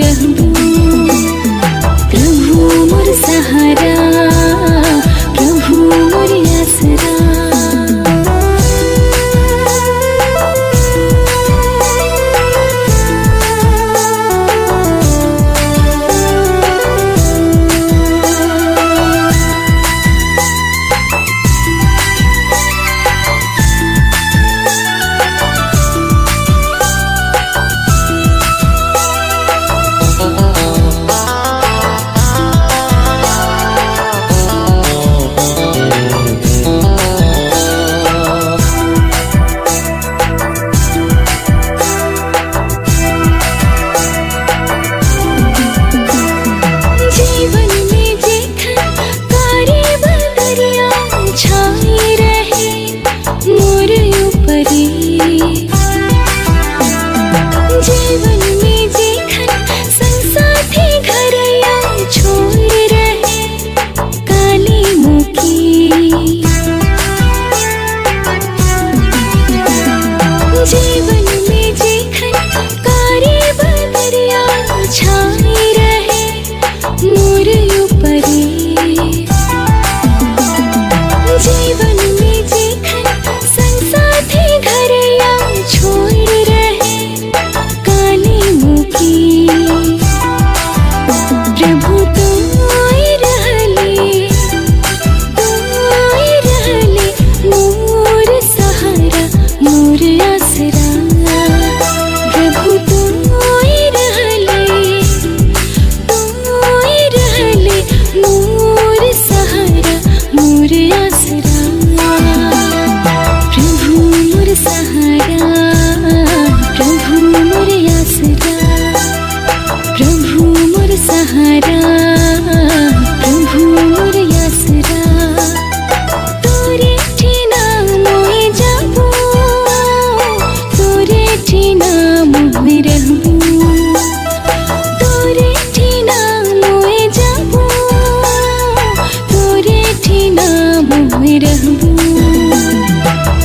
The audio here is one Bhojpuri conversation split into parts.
रहबू। प्रभु मोर सहारा, प्रभु मोर आसरा। जीवन में जेखन संसाथी घरया छोड़ रहे काली मुखी। जीवन में जेखन कारी बदरिया छाई रहे मोर ऊपरी। जीवन में जेखन संसाथी घरया छोड़ रहे काली मुखी। प्रभु तोय रहले, तोय रहले मोर सहारा मोर आसरा। प्रभु तोय रहले, तोय रहले मोर सहारा मोर आसरा। प्रभु मोर सहारा, प्रभु मोर आसरा। प्रभु मोर सहारा, प्रभु मोर आसरा। तोरे ठिना मोय जाबू, तोरे ठिना मोय रहबू। तोरे ठिना मोय जाबू, तोरे ठिना मोय रहबू।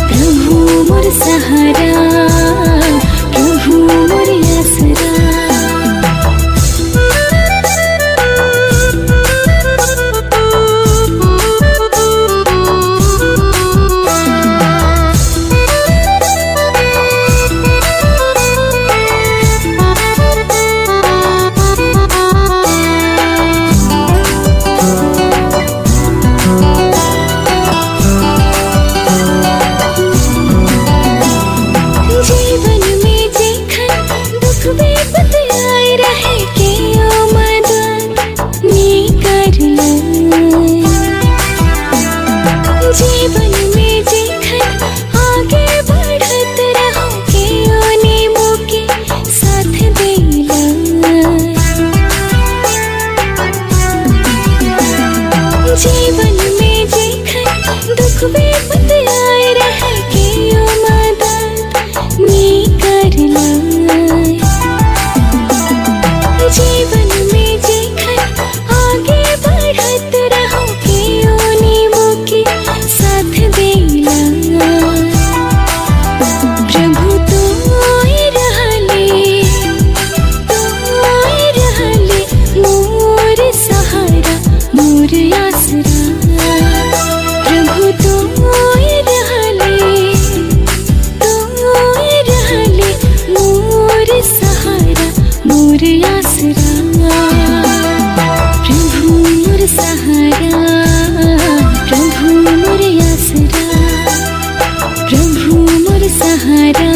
प्रभु मोर सहारा, प्रभु मोर आसरा। जीवन में जेखन दुख विपत आए रहे के ओ मदद नी करला। जीवन में जेखन आगे बढ़त रहो के ओ नीमो के साथ देला। जीवन में जेखन दुख विपत आए रहे के ओ मदद नी करला। जीवन में जेखन आगे बढ़त रहो के ओ नीमो के साथ देला। प्रभु तोय रहले, तोय रहले मोर सहारा मोर आसरा। प्रभु तोय रहले, तोय रहले मोर सहारा मोर आसरा। प्रभु मोर सहारा, प्रभु मोर आसरा। प्रभु मोर सहारा,